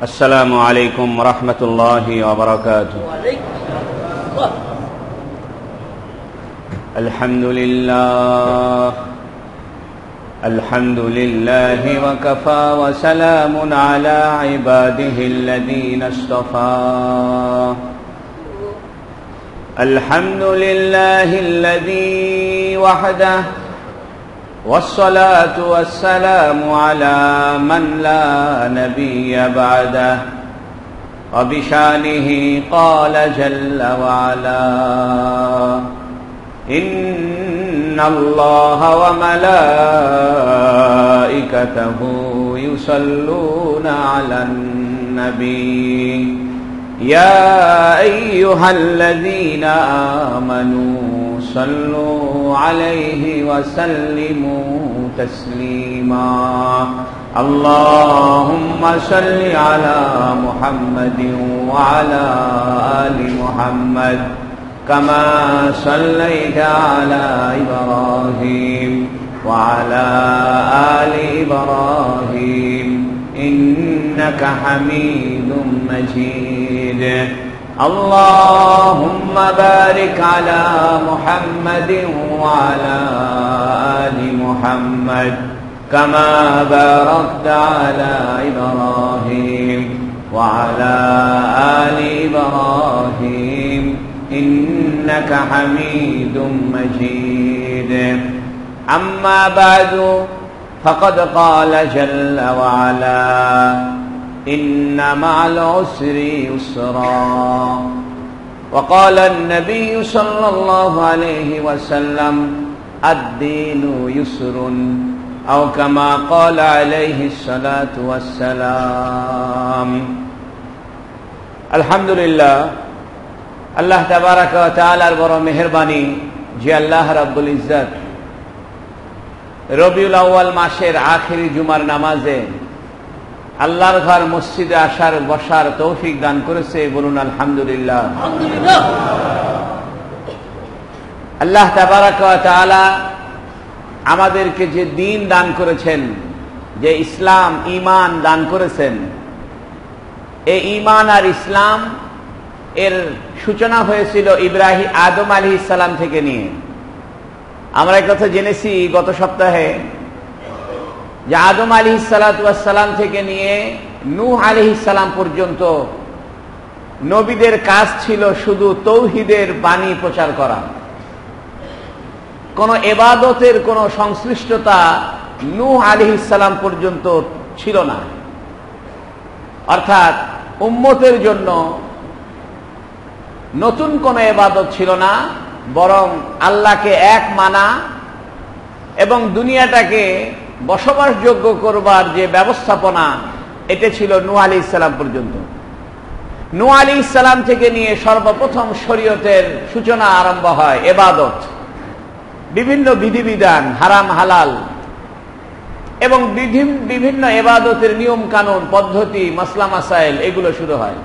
السلام عليكم ورحمة الله وبركاته. الحمد لله وكفى وسلام على عباده الذين اصطفى. الحمد لله الذي وحده والصلاة والسلام على من لا نبي بعده وبشانه قال جل وعلا إن الله وملائكته يصلون على النبي يا أيها الذين آمنوا صلوا عليه وسلموا تسليما. اللهم صل على محمد وعلى آل محمد كما صليت على إبراهيم وعلى آل إبراهيم إنك حميد مجيد. اللهم بارك على محمد وعلى آل محمد كما باركت على إبراهيم وعلى آل إبراهيم إنك حميد مجيد. أما بعد فقد قال جل وعلا إن مع العسر يسرا. وقال النبي صلى الله عليه وسلم الدين يسر أو كما قال عليه الصلاة والسلام. الحمد لله আল্লাহ তাবারাক ওয়া তাআলার বড় মেহেরবানি যে আল্লাহ রাব্বুল ইজ্জত রবিউল আউয়াল মাসের আখেরি জুমার নামাজে আল্লাহর ঘর মসজিদে আসার বসার তৌফিক দান করেছে। বলুন আলহামদুলিল্লাহ। আল্লাহ তাবারাক ওয়া তাআলা আমাদেরকে যে দ্বীন দান করেছেন, যে ইসলাম ঈমান দান করেছেন, এই ঈমান আর ইসলাম এর সূচনা হয়েছিল আদম আলাইহিস সালাম থেকে নিয়ে। আমরা এই কথা জেনেছি গত সপ্তাহে যে আদম আলাইহিস সালাম থেকে নিয়ে নূহ আলাইহিস সালাম পর্যন্ত নবীদের কাজ ছিল শুধু তৌহিদের বাণী প্রচার করা। কোন ইবাদতের কোন সংশ্লিষ্টতা নূহ আলাইহিস সালাম পর্যন্ত ছিল না। অর্থাৎ উম্মতের জন্য নতুন কোন ইবাদত ছিল না, বরং আল্লাহকে এক মানা এবং দুনিয়াটাকে বসবাসযোগ্য করবার যে ব্যবস্থাপনা, এটা ছিল নূহ আলাইহিস সালাম পর্যন্ত। নূহ আলাইহিস সালাম থেকে নিয়ে সর্বপ্রথম শরীয়তের সূচনা আরম্ভ হয়। ইবাদত, বিভিন্ন বিধিবিধান, হারাম হালাল এবং বিভিন্ন ইবাদতের নিয়ম কানুন, পদ্ধতি, মাসলা মাসাইল, এগুলো শুরু হয়।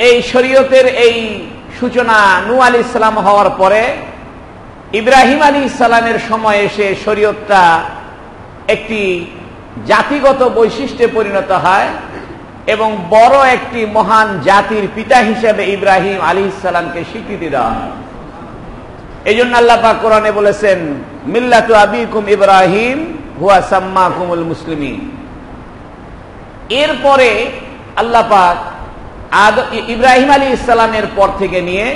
এই শরীয়তের এই সূচনা নূহ আলাইহিস সালাম হওয়ার পরে ইব্রাহিম আলাইহিস সালামের সময় এসে শরীয়তটা একটি জাতিগত বৈশিষ্ট্যে পরিণত হয় এবং বড় একটি মহান জাতির পিতা হিসেবে ইব্রাহিম আলাইহিস সালামকে স্বীকৃতি দেওয়া হয়। এই জন্য আল্লাহ পাক কোরআনে বলেছেন মিল্লাতু আবিকুম ইব্রাহিম হুয়া সাম্মাকুমুল মুসলিমিন। এরপরে আল্লাহ পাক ইব্রাহিম আলাইহিস সালামের পর থেকে নিয়ে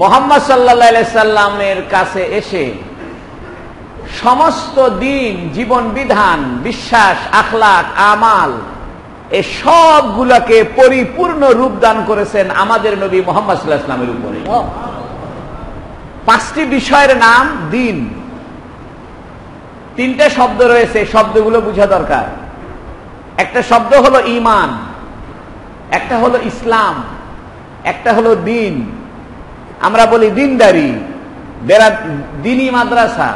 মুহাম্মদ সাল্লাল্লাহু আলাইহি সাল্লামের কাছে এসে সমস্ত দিন, জীবন বিধান, বিশ্বাস, আখলাক, আমাল, এই সবগুলোকে পরিপূর্ণ রূপ দান করেছেন আমাদের নবী মুহাম্মদ সাল্লাল্লাহু আলাইহি সাল্লামের উপরে। পাঁচটি বিষয়ের নাম দিন। তিনটে শব্দ রয়েছে, শব্দগুলো বোঝা দরকার। একটা শব্দ হলো ঈমান, একটা হলো ইসলাম, একটা হলো দিন। আমরা বলি দিনদারি, দিনী মাদ্রাসা,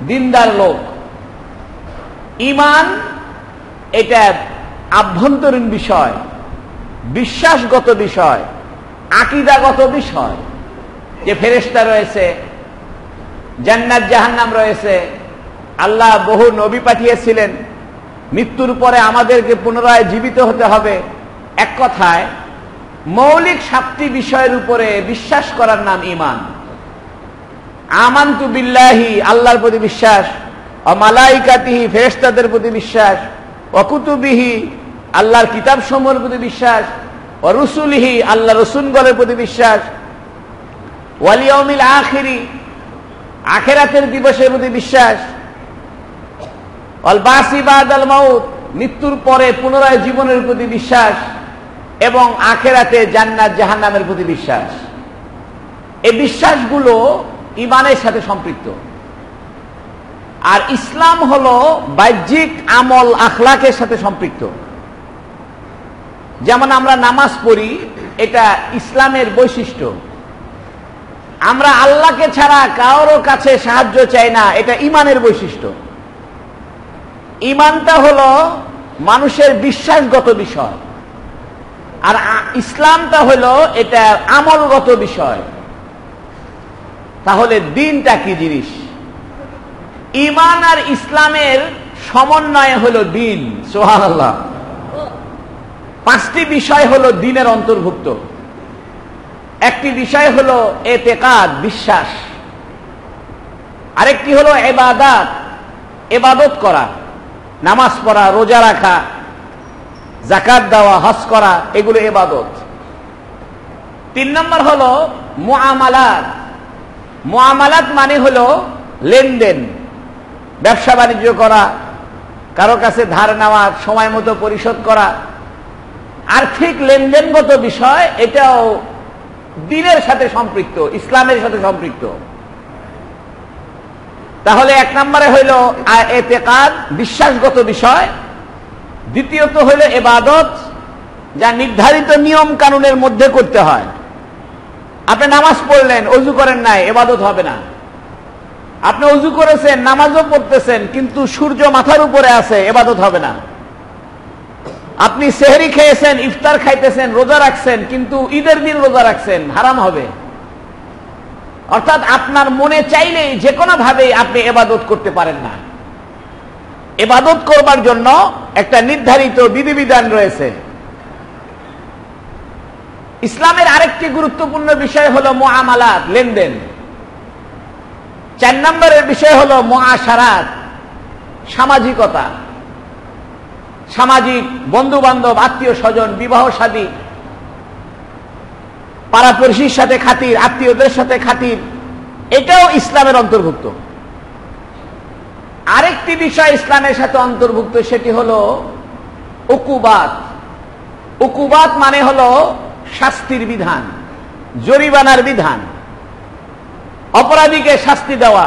দিনদার লোক। ঈমান এটা আভ্যন্তরীণ বিষয়, বিশ্বাসগত বিষয়, আকীদাগত বিষয়, যে ফেরেশতা রয়েছে, জান্নাত জাহান্নাম রয়েছে, আল্লাহ বহু নবী পাঠিয়েছিলেন, মৃত্যুর পরে আমাদেরকে পুনরায় জীবিত হতে হবে, এক কথায় মৌলিক 7টি বিষয়ের উপরে বিশ্বাস করার নাম ঈমান। আমানতু বিল্লাহি, আল্লাহর প্রতি বিশ্বাস, ওয়া মালাইকাতিহি, ফেরেশতাদের প্রতি বিশ্বাস, ওয়া কুতুবিহি, আল্লাহর কিতাবসমূহের প্রতি বিশ্বাস, ওয়া রুসুলিহি, আল্লাহর রাসূলগণের প্রতি বিশ্বাস, ওয়াল ইয়াউমিল আখিরি, আখিরাতের দিবসের প্রতি বিশ্বাস, ওয়াল বাসি বাদাল মাউত, মৃত্যুর পরে পুনরায় জীবনের প্রতি বিশ্বাস, এবং আখিরাতে জান্নাত জাহান্নামের প্রতি বিশ্বাস। এই বিশ্বাসগুলো ঈমানের সাথে সম্পৃক্ত। আর ইসলাম হলো বাহ্যিক আমল আখলাকের সাথে সম্পৃক্ত। যেমন আমরা নামাজ পড়ি, এটা ইসলামের বৈশিষ্ট্য। আমরা আল্লাহকে ছাড়া কারো কাছে সাহায্য চাই না, এটা ঈমানের বৈশিষ্ট্য। ঈমানটা হলো মানুষের বিশ্বাসগত বিষয়, আর ইসলামটা হলো এটা আমলগত বিষয়। তাহলে দ্বীনটা কি জিনিস? ঈমান আর ইসলামের সমন্বয় হলো দ্বীন। সুবহানাল্লাহ। 5টি বিষয় হলো দ্বীনের অন্তর্ভুক্ত। একটি বিষয় হলো এতেকাদ, বিশ্বাস। আরেকটি হলো ইবাদত, ইবাদত করা, নামাজ পড়া, রোজা রাখা, যাকাত দেওয়া, হজ করা, এগুলো ইবাদত। 3 নম্বর হলো মুআমালাত। মুআমালাত মানে হলো লেনদেন, ব্যবসা বাণিজ্য করা, কারো কাছে ধার নেওয়া, সময় মতো পরিশোধ করা, আর্থিক লেনদেনগত বিষয়। এটাও দ্বীনের সাথে সম্পৃক্ত, ইসলামের সাথে সম্পৃক্ত। তাহলে 1 নম্বরে হইল এতেকাদ, বিশ্বাসগত বিষয়। দ্বিতীয়ত হইল ইবাদত, যা নির্ধারিত নিয়ম কানুনের মধ্যে করতে হয়। আপনি নামাজ পড়লেন, ওযু করেন নাই, ইবাদত হবে না। আপনি ওযু করেছেন, নামাজও পড়তেছেন, কিন্তু সূর্য মাথার উপরে আছে, ইবাদত হবে না। আপনি সেহরি খেয়েছেন, ইফতার খাইতেছেন, রোজা রাখছেন, কিন্তু ঈদের দিন রোজা রাখছেন, হারাম হবে। অর্থাৎ আপনার মনে চাইলেই যে কোনো ভাবে আপনি ইবাদত করতে পারেন না। ইবাদত করবার জন্য একটা নির্ধারিত বিধিবিধান রয়েছে। ইসলামের আরেকটি গুরুত্বপূর্ণ বিষয় হলো মুআমালাত, লেনদেন। 4 নম্বরের বিষয় হলো মুআশারাত, সামাজিকতা। সামাজিক, বন্ধু বান্ধব, আত্মীয় স্বজন, বিবাহ শাদী, পাড়াপড়শির সাথে খাতির, আত্মীয়দের সাথে খাতির, এটাও ইসলামের অন্তর্ভুক্ত। আরেকটি বিষয় ইসলামের সাথে অন্তর্ভুক্ত, সেটি হলো উকুবাত। উকুবাত মানে হলো শাস্তির বিধান, জরিমানার বিধান, অপরাধীকে শাস্তি দেওয়া।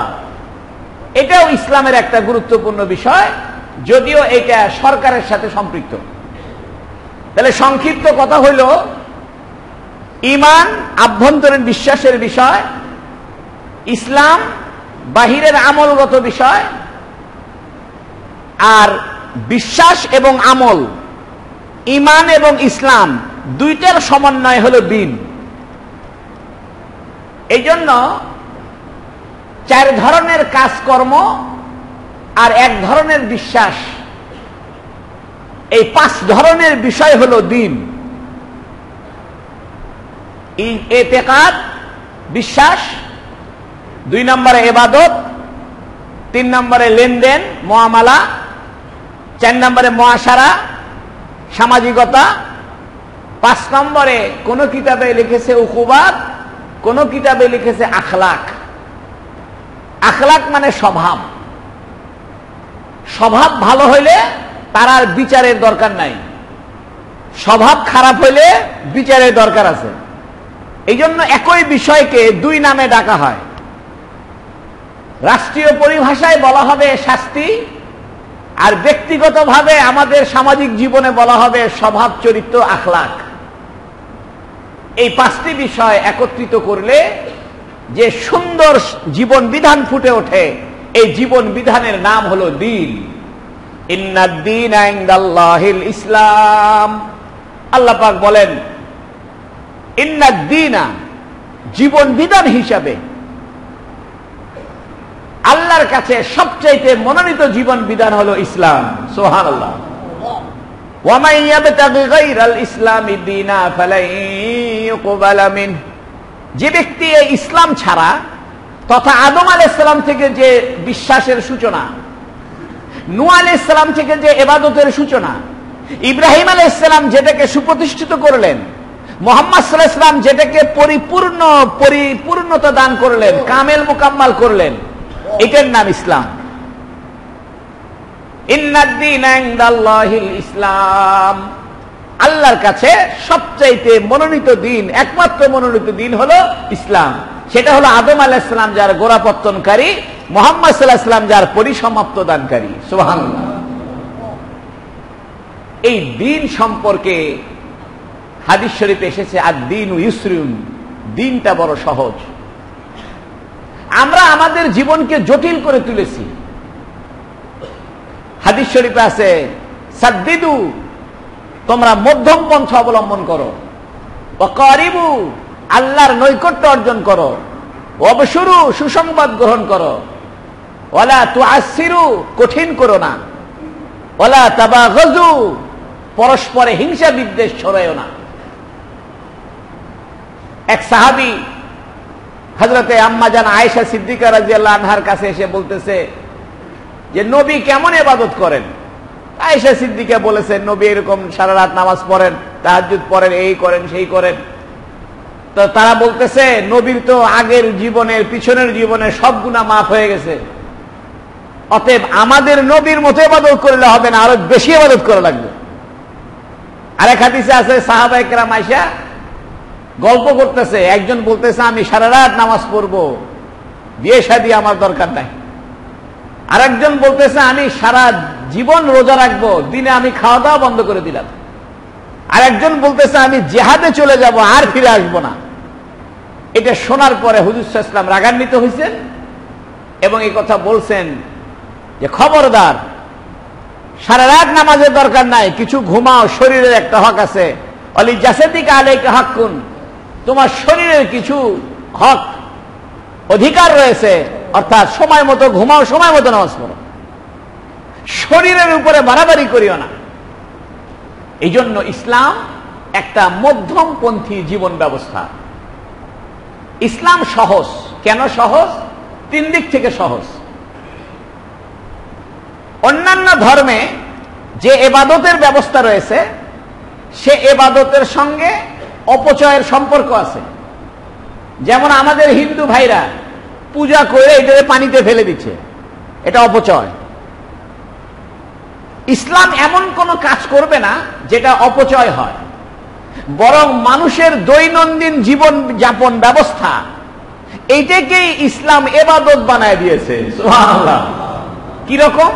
এটাও ইসলামের একটা গুরুত্বপূর্ণ বিষয়, যদিও এটা সরকারের সাথে সম্পৃক্ত। তাহলে সংক্ষিপ্ত কথা হইল, ঈমান আভ্যন্তরীণ বিশ্বাসের বিষয়, ইসলাম বাহিরের আমলগত বিষয়, আর বিশ্বাস এবং আমল, ঈমান এবং ইসলাম দুইটার সমন্বয় হলো দ্বীন। এই জন্য 4 ধরনের কাজকর্ম আর 1 ধরনের বিশ্বাস, এই 5 ধরনের বিষয় হলো দ্বীন। ইতিকাদ, বিশ্বাস, 2 নম্বরে ইবাদত, 3 নম্বরে লেনদেন, মুআমালা, 4 নম্বরে মুআশারা, সামাজিকতা, 5 নম্বরে কোন কিতাবে লিখেছে উকুবাত, কোন কিতাবে লিখেছে আখলাক। আখলাক মানে স্বভাব। স্বভাব ভালো হইলে তার আর বিচারের দরকার নাই, স্বভাব খারাপ হইলে বিচারের দরকার আছে। এই জন্য একই বিষয়কে 2 নামে ডাকা হয়। রাষ্ট্রীয় পরিভাষায় বলা হবে শাস্তি, আর ব্যক্তিগতভাবে আমাদের সামাজিক জীবনে বলা হবে স্বভাব, চরিত্র, আখলাক। এই 5টি বিষয় একত্রিত করলে যে সুন্দর জীবন বিধান ফুটে ওঠে, এই জীবন বিধানের নাম হলো দ্বীন। ইন্নাদ-দীনা ইনদাল্লাহিল ইসলাম। আল্লাহ পাক বলেন, ইন্নাদ-দীনা, জীবন বিধান হিসাবে আল্লাহর কাছে সবচেয়ে মনোনীত জীবন বিধান হলো ইসলাম। সুবহানাল্লাহ। ওয়া মান ইয়াবতাগি গায়রাল ইসলামি দীনা ফালাই ইউকবালা মিনহু, যে ব্যক্তি এই ইসলাম ছাড়া তথা আদম আলাইহিস সালাম থেকে যে বিশ্বাসের সূচনা, নূহ আলাইহিস সালাম থেকে যে ইবাদতের সূচনা, ইব্রাহিম আলাইহিস সালাম যেটাকে সুপ্রতিষ্ঠিত করলেন, মুহাম্মদ সাল্লাল্লাহু আলাইহি ওয়াসাল্লাম যেটাকে পরিপূর্ণতা দান করলেন, কামেল মুকাম্মাল করলেন, এটার নাম ইসলাম। ইন্নাদ-দীনা ইনদাল্লাহিল ইসলাম, আল্লাহর কাছে সবচাইতে মনোনীত দিন, একমাত্র মনোনীত দিন হলো ইসলাম। সেটা হলো আদম আলাইহিস সালাম যার গোড়াপত্তনকারী, মুহাম্মদ সাল্লাল্লাহু আলাইহি ওয়াসাল্লাম যার পরিসমাপ্ত দানকারী। সুবহানাল্লাহ। এই দিন সম্পর্কে হাদিস শরীফে এসেছে আদ-দীনু ইউসরুন, দিনটা বড় সহজ। আমরা আমাদের জীবনকে জটিল করে তুলেছি। হাদিস শরীফে আছে সাদ্দিদু, তোমরা মধ্যম পন্থা অবলম্বন করো, ওয়াকারিবু, আল্লাহর নৈকট্য অর্জন করো, ওয়াবশুরু, সুসংবাদ গ্রহণ করো, ওয়ালা তুআসসিরু, কঠিন করো না, ওয়ালা তাবাগাযু, পরস্পরে হিংসা বিদ্বেষ ছড়ায়ও না। এক সাহাবী হযরতে আম্মা জান আয়েশা সিদ্দিকা রাদিয়াল্লাহু আনহার কাছে এসে বলতেছে যে নবী কেমন ইবাদত করেন। আয়েশা সিদ্দিকা বলেছেন নবী এরকম সারা রাত নামাজ পড়েন, তাহাজ্জুদ পড়েন, এই করেন সেই করেন। তো তারা বলতেছে নবীর তো আগের জীবনের পিছনের জীবনের সব গুনাহ মাফ হয়ে গেছে, অতএব আমাদের নবীর মতো ইবাদত করলে হবে না, আরো বেশি ইবাদত করা লাগবে। আরেক হাদিসে আছে সাহাবায়ে কেরাম আয়েশা গল্প করতেছে, একজন বলতেছে আমি সারা রাত নামাজ পড়বো, বিয়ে শাদী আমার দরকার নাই। আরেকজন বলতেছে আমি সারা জীবন রোজা রাখবো, দিনে আমি খাওয়া দাওয়া বন্ধ করে দিলাম। আরেকজন বলতেছে আমি জিহাদে চলে যাব, আর ফিরে আসবো না। এটা শোনার পরে হুজুর সাল্লাল্লাহু আলাইহি ওয়াসাল্লাম রাগান্বিত হয়েছেন এবং এই কথা বলছেন যে খবরদার, সারা রাত নামাজের দরকার নাই, কিছু ঘুমাও, শরীরের একটা হক আছে। অলি জাসাদিকা আলাইকা হাক্কুন, তোমার শরীরের কিছু হক অধিকার রয়েছে, অর্থাৎ সময় মতো ঘুমাও, সময় মতো নামাজ পড়ো, শরীরের উপরে বাড়াবাড়ি করিও না। এই জন্য ইসলাম একটা মধ্যমপন্থী জীবন ব্যবস্থা। ইসলাম সহজ। কেন সহজ? তিন দিক থেকে সহজ। অন্যান্য ধর্মে যে ইবাদতের ব্যবস্থা রয়েছে সে ইবাদতের সঙ্গে অপচয়ের সম্পর্ক আছে। যেমন আমাদের হিন্দু ভাইরা পূজা করে এটা পানিতে ফেলে দিচ্ছে, এটা অপচয়। ইসলাম এমন কোন কাজ করবে না যেটা অপচয় হয়, বরং মানুষের দৈনন্দিন জীবন যাপন ব্যবস্থা এইটাকেই ইসলাম ইবাদত বানায় দিয়েছে। সুবহানাল্লাহ। কিরকম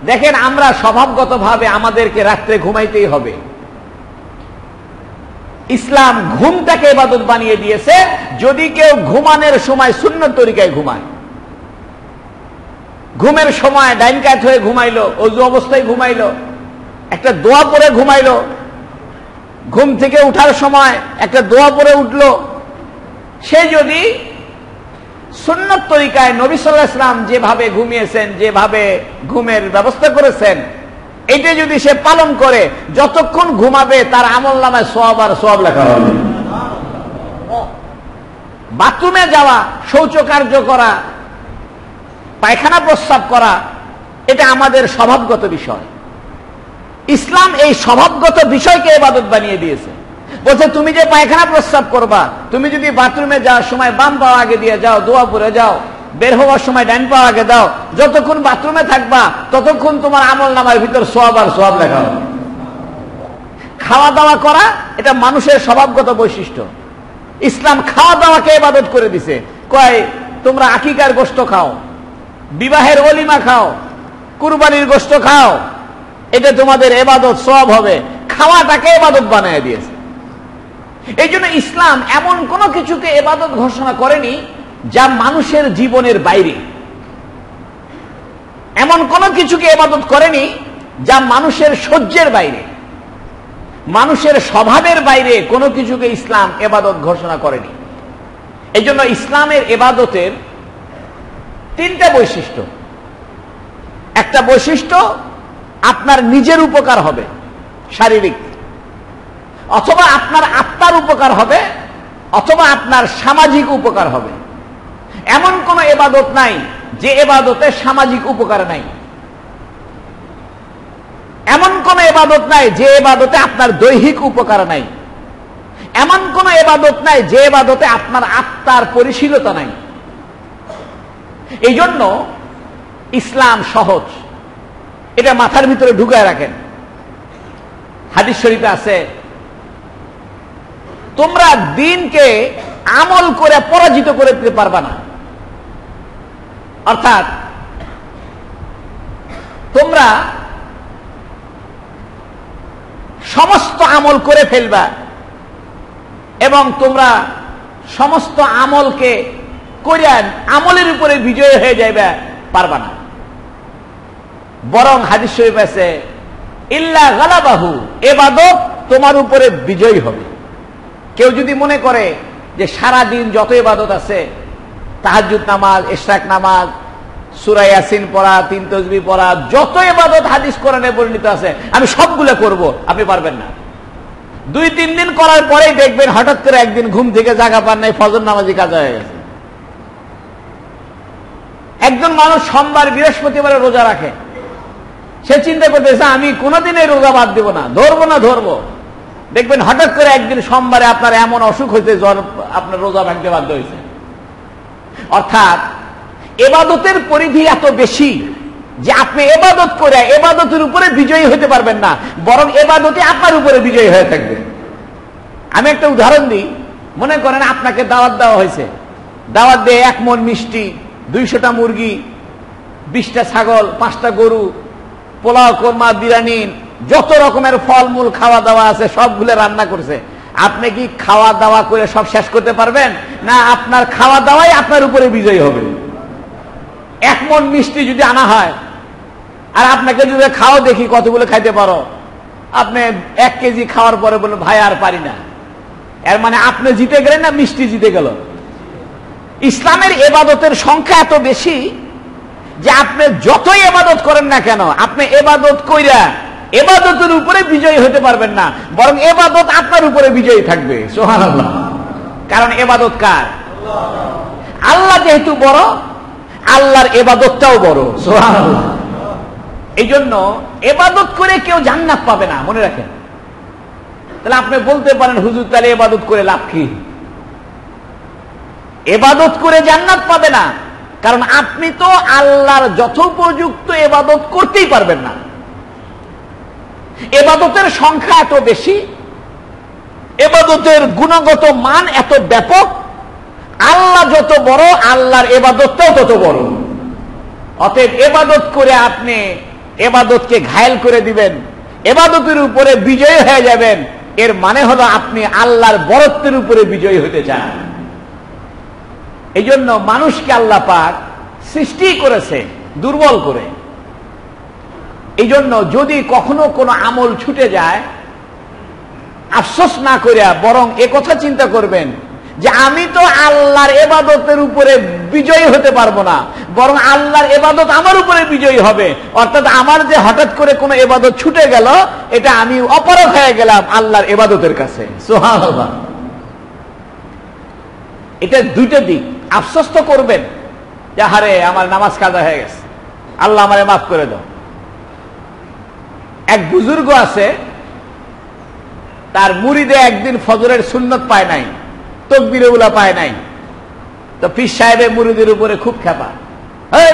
দেখেন, আমরা স্বভাবগতভাবে আমাদেরকে রাত্রে ঘুমাইতেই হবে। ইসলাম ঘুমটাকে ইবাদত বানিয়ে দিয়েছে। যদি কেউ ঘুমানোর সময় সুন্নত তরিকায় ঘুমায়, ঘুমের সময় ডাইন কাত হয়ে ঘুমাইলো, ওযু অবস্থায় ঘুমাইলো, একটা দোয়া পড়ে ঘুমাইলো, ঘুম থেকে উঠার সময় একটা দোয়া পড়ে উঠলো, সে যদি সুন্নত তরিকায় নবী সাল্লাল্লাহু আলাইহি ওয়াসাল্লাম যেভাবে ঘুমিয়েছেন, যেভাবে ঘুমের ব্যবস্থা করেছেন, এটা যদি সে পালন করে, যতক্ষণ ঘুমাবে তার আমলনামায় সওয়াব আর সওয়াব লেখা হবে। বাথরুমে যাওয়া, শৌচকার্য করা, পায়খানা প্রস্রাব করা, এটা আমাদের স্বভাবগত বিষয়। ইসলাম এই স্বভাবগত বিষয়কে ইবাদত বানিয়ে দিয়েছে। বলছে তুমি যে পায়খানা প্রস্রাব করবা, তুমি যদি বাথরুমে যাওয়ার সময় বাম পা আগে দিয়ে যাও, দোয়া পড়ে যাও, বের হওয়ার সময় ডান পা আগে দাও, যতক্ষণ বাথরুমে থাকবা ততক্ষণ তোমার আমলনামার ভিতর সওয়াব আর সওয়াব লেখা হবে। খাওয়া দাওয়া করা এটা মানুষের স্বভাবগত বৈশিষ্ট্য। ইসলাম খাওয়া দাওয়াকে ইবাদত করে দিছে। কয় তোমরা আকিকার গোশত খাও, বিবাহের ওলিমা খাও, কুরবানির গোশত খাও, এটা তোমাদের ইবাদত সওয়াব হবে। খাওয়াটাকে ইবাদত বানায় দিয়েছে। এই জন্য ইসলাম এমন কোন কিছুকে ইবাদত ঘোষণা করেনি যা মানুষের জীবনের বাইরে, এমন কোন কিছুকে ইবাদত করেনি যা মানুষের সহ্যের বাইরে, মানুষের স্বভাবের বাইরে কোনো কিছুকে ইসলাম ইবাদত ঘোষণা করেনি। এই জন্য ইসলামের ইবাদতের তিনটা বৈশিষ্ট্য। একটা বৈশিষ্ট্য আপনার নিজের উপকার হবে শারীরিক, অথবা আপনার আত্মার উপকার হবে, অথবা আপনার সামাজিক উপকার হবে। এমন কোন ইবাদত নাই যে ইবাদতে সামাজিক উপকার নাই। এমন কোন ইবাদত নাই যে ইবাদতে আপনার দৈহিক উপকার নাই। এমন কোন ইবাদত নাই যে ইবাদতে আপনার আত্মার পরিশীলতা নাই। এই জন্য ইসলাম সহজ, এটা মাথার ভিতরে ঢুকায় রাখেন। হাদিস শরীফে আছে, তোমরা দ্বীনকে আমল করে পরাজিত করে দিতে পারবা না। অর্থাৎ তোমরা সমস্ত আমল করে ফেলবা এবং তোমরা সমস্ত আমলকে করিয়া আমলের উপরে বিজয় হয়ে যাইবা, পারবা না। বরং হাদিস শরীফ আছে, ইল্লা গালাবাহু, ইবাদত তোমার উপরে বিজয়ী হবে। কেউ যদি মনে করে যে সারা দিন যত ইবাদত আছে, তাহাজ্জুদ নামাজ, ইশরাক নামাজ, সূরা ইয়াসিন পড়া, 3 তাসবিহ পড়া, যত ইবাদত হাদিস কোরআনে বর্ণিত আছে আমি সবগুলো করব, আপনি পারবেন না। 2-3 দিন করার পরেই দেখবেন হঠাৎ করে একদিন ঘুম থেকে জাগা পান নাই, ফজর নামাজি কাজা হয়ে গেছে। একজন মানুষ সোমবার বৃহস্পতিবারে রোজা রাখে, সে চিন্তা করতেছে আমি কোনোদিনই রোজা বাদ দেব না, ধরবো। দেখবেন হঠাৎ করে একদিন সোমবারে আপনার এমন অসুখ হয়েছে, জ্বর, আপনার রোজা ভাঙতে বাধ্য হয়েছে। অর্থাৎ ইবাদতের পরিধি এত বেশি যে আপনি ইবাদত করে ইবাদতের উপরে বিজয়ী হতে পারবেন না, বরং ইবাদতে আপনার উপরে বিজয়ী হয়ে থাকবে। আমি একটা উদাহরণ দিই। মনে করেন আপনাকে দাওয়াত দেওয়া হয়েছে, দাওয়াত দিয়ে 1 মণ মিষ্টি, 200টা মুরগি, 20টা ছাগল, 5টা গরু, পোলাও, কোরমা, বিরিয়ানি, যত রকমের ফলমূল খাওয়া দাওয়া আছে সবগুলো রান্না করছে। আপনি কি খাওয়া দাওয়া করে সব শেষ করতে পারবেন? না, আপনার খাওয়া দাওয়াই আপনার উপরে বিজয়ী হবে। 1 মণ মিষ্টি যদি আনা হয় আর আপনাকে যদি খাও দেখি কতগুলো খাইতে পারো, আপনি 1 কেজি খাওয়ার পরে বললেন ভাই আর পারি না, এর মানে আপনি জিতে গেলেন না মিষ্টি জিতে গেল? ইসলামের ইবাদতের সংখ্যা এত বেশি যে আপনি যতই ইবাদত করেন না কেন, আপনি ইবাদত কইরা ইবাদতের উপরে বিজয়ী হতে পারবেন না, বরং ইবাদত আপনার উপরে বিজয়ী থাকবে। সুবহানাল্লাহ। কারণ ইবাদত কার? আল্লাহ যেহেতু বড়, আল্লাহর ইবাদতটাও বড়। সুবহানাল্লাহ। এই জন্য ইবাদত করে কেউ জান্নাত পাবে না, মনে রাখেন। তাহলে আপনি বলতে পারেন হুজুর তাহলে ইবাদত করে লাভ কি? ইবাদত করে জান্নাত পাবে না, কারণ আপনি তো আল্লাহর যথোপযুক্ত ইবাদত করতেই পারবেন না। ইবাদতের সংখ্যা এত বেশি, ইবাদতের গুণগত মান এত ব্যাপক, আল্লাহ যত বড় আল্লাহর ইবাদতটাও তত বড়। অতএব ইবাদত করে আপনি ইবাদতকে ঘায়েল করে দিবেন, ইবাদতের উপরে বিজয়ী হয়ে যাবেন, এর মানে হলো আপনি আল্লাহর বড়ত্বের উপরে বিজয়ী হতে চান। এই জন্য মানুষকে আল্লাহ পাক সৃষ্টি করেছে দুর্বল করে। এই জন্য যদি কখনো কোনো আমল ছুটে যায়, আফসোস না করিয়া বরং একথা চিন্তা করবেন যে আমি তো আল্লাহর ইবাদতের উপরে বিজয়ী হতে পারবো না, বরং আল্লাহর ইবাদত আমার উপরে বিজয়ী হবে। অর্থাৎ আমার যে হঠাৎ করে কোনো ইবাদত ছুটে গেল, এটা আমি অপারগ হয়ে গেলাম আল্লাহর ইবাদতের কাছে। সুবহানাল্লাহ। এটা দুইটা দিক। আফসোস তো করবেন যে আরে আমার নামাজ কাজা হয়ে গেছে, আল্লাহ আমারে মাফ করে দাও। এক বুজুর্গ আছে, তার মুরিদে একদিন ফজরের সুন্নত পায় নাই, তাকবীরে উলা পায় নাই, তো পীর সাহেবের মুরিদের উপরে খুব খেপা, এই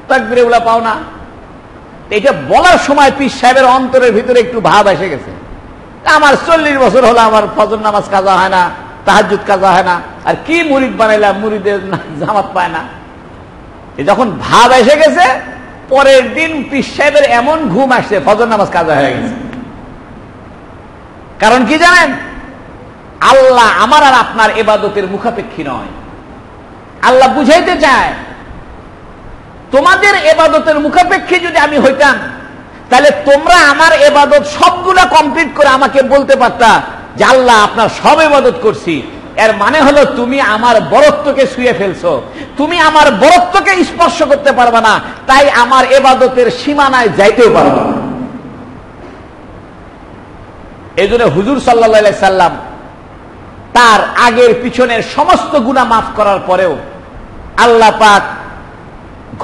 তাকবীরে উলা পাও না। এটা বলার সময় পীর সাহেবের অন্তরের ভিতরে একটু ভাব এসে গেছে, আমার 40 বছর হলো আমার ফজর নামাজ কাজা হয় না, তাহাজ্জুদ কাজা হয় না, আর কি মুরিদ বানাইলাম, মুরিদের জামাত পায় না। যখন ভাব এসে গেছে, পরের দিন পীর সাহেবের এমন ঘুম আসছে, ফজর নামাজ কাজা হয়ে গেছে। কারণ কি জানেন? আল্লাহ আমার আর আপনার ইবাদতের মুখাপেক্ষী নয়। আল্লাহ বুঝাইতে চায়, তোমাদের ইবাদতের মুখাপেক্ষী যদি আমি হইতাম, তাহলে তোমরা আমার ইবাদত সবগুলা কমপ্লিট করে আমাকে বলতে পারতা যে আল্লাহ আপনার সব ইবাদত করছি, এর মানে হলো তুমি আমার বরত্বকে ছুঁয়ে ফেলছো, তুমি আমার বরত্বকে স্পর্শ করতে পারবে না, তাই আমার ইবাদতের সীমানায় যাইতেও পারবে না। এই জন্য হুজুর সাল্লাল্লাহু আলাইহি সাল্লাম তার আগের পিছনের সমস্ত গুনাহ মাফ করার পরেও আল্লাহ পাক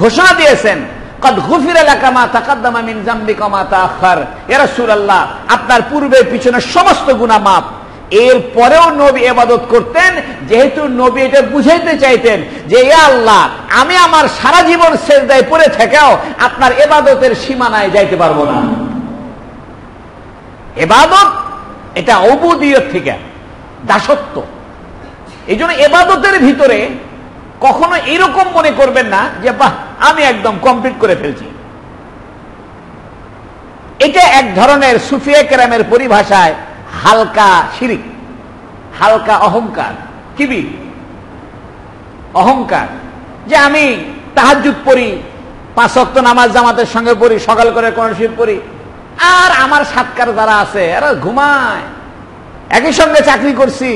ঘোষণা দিয়েছেন, কদ গুফিরা লাকা মা তাকাদ্দামা মিন যামবিকা মা তাআখার। ইয়া রাসূলুল্লাহ, আপনার পূর্বে পিছনে সমস্ত গুনাহ মাফ। এর পরেও নবী ইবাদত করতেন, যেহেতু নবী এটা বুঝাইতে চাইতেন যে ইয়া আল্লাহ, আমি আমার সারা জীবন সিজদায় পড়ে থেকেও আপনার ইবাদতের সীমানায় যাইতে পারবো না। ইবাদত এটা উবুদিয়ত থেকে দাসত্ব। এই জন্য ইবাদতের ভিতরে কখনো এরকম মনে করবেন না যে বাহ, আমি একদম কমপ্লিট করে ফেলছি। এটা এক ধরনের সুফিয়ে কেরামের পরিভাষায় হালকা শিরিক, হালকা অহংকার, কিবির, অহংকার, যে আমি তাহাজ্জুদ পড়ি, 5 ওয়াক্ত নামাজ জামাতের সঙ্গে পড়ি, সকাল করে কোরআন শরীফ পড়ি, আর আমার সাতকার যারা আছে এরা ঘুমায়। একই সঙ্গে চাকরি করছি,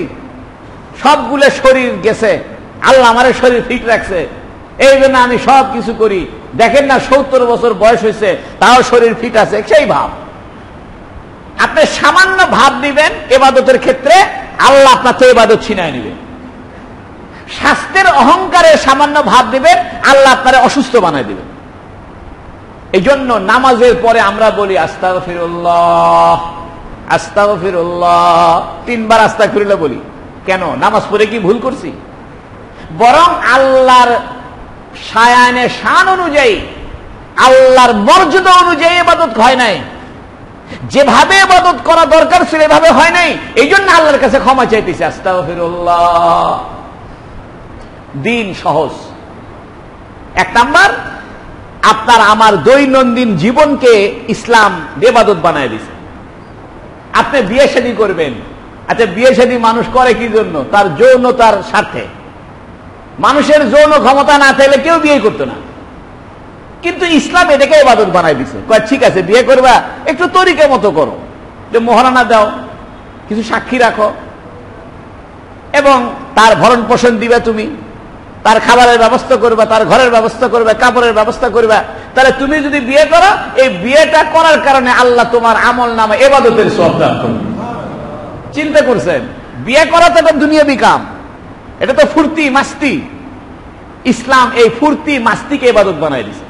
সবগুলো শরীর গেছে, আল্লাহ আমার শরীর ফিট রাখছে, এই জন্য আমি সব কিছু করি। দেখেন না, 70 বছর বয়স হয়েছে, তাও শরীর ফিট আছে, সেই ভাব। আপনি সামান্য ভাব দিবেন ইবাদতের ক্ষেত্রে, আল্লাহ আপনার তো ইবাদত ছিনায় নেবেন। স্বাস্থ্যের অহংকারে সামান্য ভাব দিবেন, আল্লাহ আপনারে অসুস্থ বানায় দিবেন। এই জন্য নামাজের পরে আমরা বলি আস্তাগফিরুল্লাহ, আস্তাগফিরুল্লাহ, 3 বার আস্তাগফিরুল্লাহ বলি। কেন? নামাজ পড়ে কি ভুল করছি? বরং আল্লাহর শায়ানে শান অনুযায়ী, আল্লাহর মর্যাদা অনুযায়ী ইবাদত হয় নাই, যেভাবে ইবাদত করা দরকার ছিল এভাবে হয় নাই। এই জন্য আল্লাহর কাছে ক্ষমা চাইতেছি, আস্তাগফিরুল্লাহ। দিন সহজ। 1 নাম্বার, আপনার আমার দৈনন্দিন জীবনকে ইসলাম ইবাদত বানায় দিছে। আপনি বিয়ে শাদী করবেন, আচ্ছা বিয়ে শাদী মানুষ করে কি জন্য? তার যৌনতার স্বার্থে। মানুষের যৌন ক্ষমতা না থাকলে কেউ বিয়ে করতো না, কিন্তু ইসলাম এটাকে ইবাদত বানায় দিছে। কয় ঠিক আছে, বিয়ে করবা, একটু তরিকা মতো করো, যে মোহরানা দাও, কিছু সাক্ষী রাখো, এবং তার ভরণ পোষণ দিবে তুমি, তার খাবারের ব্যবস্থা করবা, তার ঘরের ব্যবস্থা করবে, কাপড়ের ব্যবস্থা করবা। তাহলে তুমি যদি বিয়ে করো, এই বিয়েটা করার কারণে আল্লাহ তোমার আমল নামে ইবাদতের সওয়াব দান করবে। চিন্তা করছেন? বিয়ে করা তো একটা দুনিয়াবি কাম, এটা তো ফুর্তি মাস্তি। ইসলাম এই ফুর্তি মাস্তিকে ইবাদত বানায় দিছে।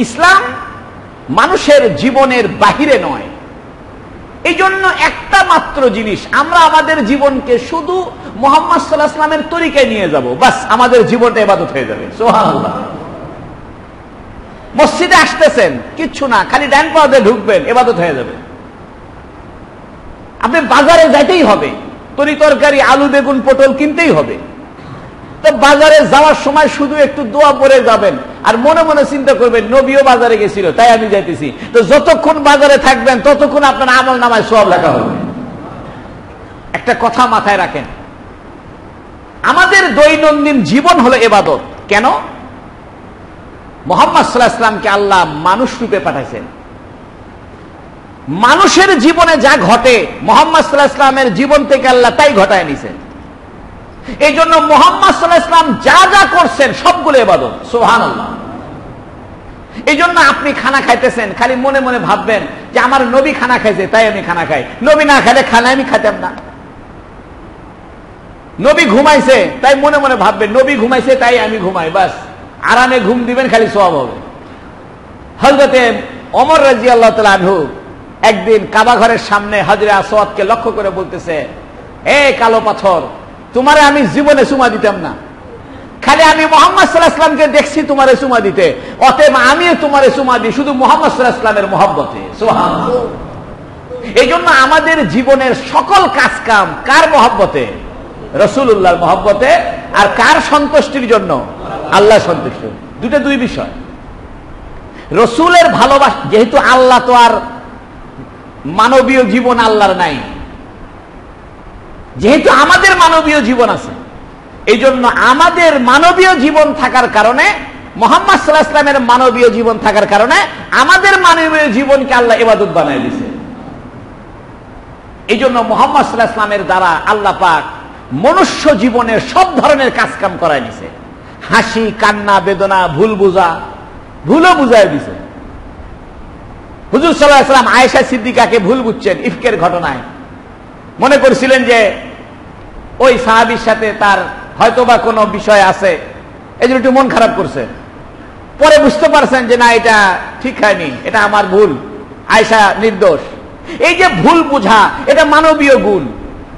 ইসলাম মানুষের জীবনের বাহিরে নয়। এই জন্য একটা মাত্র জিনিস, আমরা আমাদের জীবনকে শুধু মুহাম্মদ সাল্লাল্লাহু আলাইহি ওয়াসাল্লামের তরিকায় নিয়ে যাব, বাস আমাদের জীবনটা ইবাদত হয়ে যাবে। সুবহানাল্লাহ। মসজিদে আসতেছেন, কিচ্ছু না, খালি ডান পা দিয়ে ঢুকবেন, ইবাদত হয়ে যাবে। আপনি বাজারে যাইতেই হবে, তরি তরকারি, আলু বেগুন পটল কিনতেই হবে, তো বাজারে যাওয়ার সময় শুধু একটু দোয়া পড়ে যাবেন, আর মনে মনে চিন্তা করবেন নবীও বাজারে গেছিল তাই আমি যাইতেছি। তো যতক্ষণ বাজারে থাকবেন ততক্ষণ আপনার আমল নামায় সওয়াব লেখা হবে। একটা কথা মাথায় রাখেন, আমাদের দৈনন্দিন জীবন হলো ইবাদত। কেন? মুহাম্মদ সাল্লাল্লাহু আলাইহি ওয়াসাল্লামকে আল্লাহ মানুষ রূপে পাঠাইছেন। মানুষের জীবনে যা ঘটে মুহাম্মদ সাল্লাল্লাহু আলাইহি ওয়াসাল্লামের জীবন থেকে আল্লাহ তাই ঘটায় নিছেন। এই জন্য মুহাম্মদ সাল্লাল্লাহু আলাইহি ওয়াসাল্লাম যা যা করছেন সবগুলো ইবাদত। সুবহানাল্লাহ। এই জন্য আপনি খানা খাইতেছেন, খালি মনে মনে ভাববেন যে আমার নবী খানা খাইছে তাই আমি খানা খাই, নবী না খাইলে খানা আমি খাইতাম না। নবী ঘুমাইছে তাই মনে মনে ভাববেন নবী ঘুমাইছে তাই আমি ঘুমাই, বাস আরামে ঘুম দিবেন, খালি সওয়াব হবে। হযরতে ওমর রাদিয়াল্লাহু তাআলা আনহু একদিন কাবা ঘরের সামনে হযরত আসওয়াদকে লক্ষ্য করে বলতেছে, এ কালো পাথর, তোমারে আমি জীবনে চুমা দিতাম না, খালি আমি মুহাম্মদ সাল্লাল্লাহু আলাইহি ওয়াসাল্লামকে দেখছি তোমারে চুমা দিতে, অতএব আমিও তোমারে চুমা দিই শুধু মুহাম্মদ সাল্লাল্লাহু আলাইহি ওয়াসাল্লামের মহব্বতে। সুবহানাল্লাহ। এই জন্য আমাদের জীবনের সকল কাজ কাম কার মহব্বতে? রাসূলুল্লাহর মহব্বতে। আর কার সন্তুষ্টির জন্য? আল্লাহ সন্তুষ্ট। দুই বিষয়। রাসূলের ভালোবাসা, যেহেতু আল্লাহ তো আর মানবীয় জীবন আল্লাহর নাই, যেহেতু আমাদের মানবীয় জীবন আছে, এই জন্য আমাদের মানবীয় জীবন থাকার কারণে, মুহাম্মদ সাল্লাল্লাহু আলাইহি ওয়াসাল্লামের মানবীয় জীবন থাকার কারণে আমাদের মানবীয় জীবনকে আল্লাহ ইবাদত বানায় দিয়েছে। এই জন্য মুহাম্মদ সাল্লাল্লাহু আলাইহি ওয়াসাল্লামের দ্বারা আল্লাহ পাক মনুষ্য জীবনের সব ধরনের কাজ কাম করায় দিছে। হাসি, কান্না, বেদনা, ভুল বুঝা, ভুলও বুঝায় দিছে। হুজুর সাল্লাল্লাহু আলাইহি ওয়াসাল্লাম আয়েশা সিদ্দিকাকে ভুল বুঝছেন ইফকের ঘটনায়, মনে করছিলেন যে ওই সাহাবীর সাথে তার হয়তোবা কোনো বিষয় আছে, এই জন্য একটু মন খারাপ করছে। পরে বুঝতে পারছেন যে না, এটা ঠিক হয়নি, এটা আমার ভুল, আয়েশা নির্দোষ। এই যে ভুল বুঝা, এটা মানবীয় গুণ।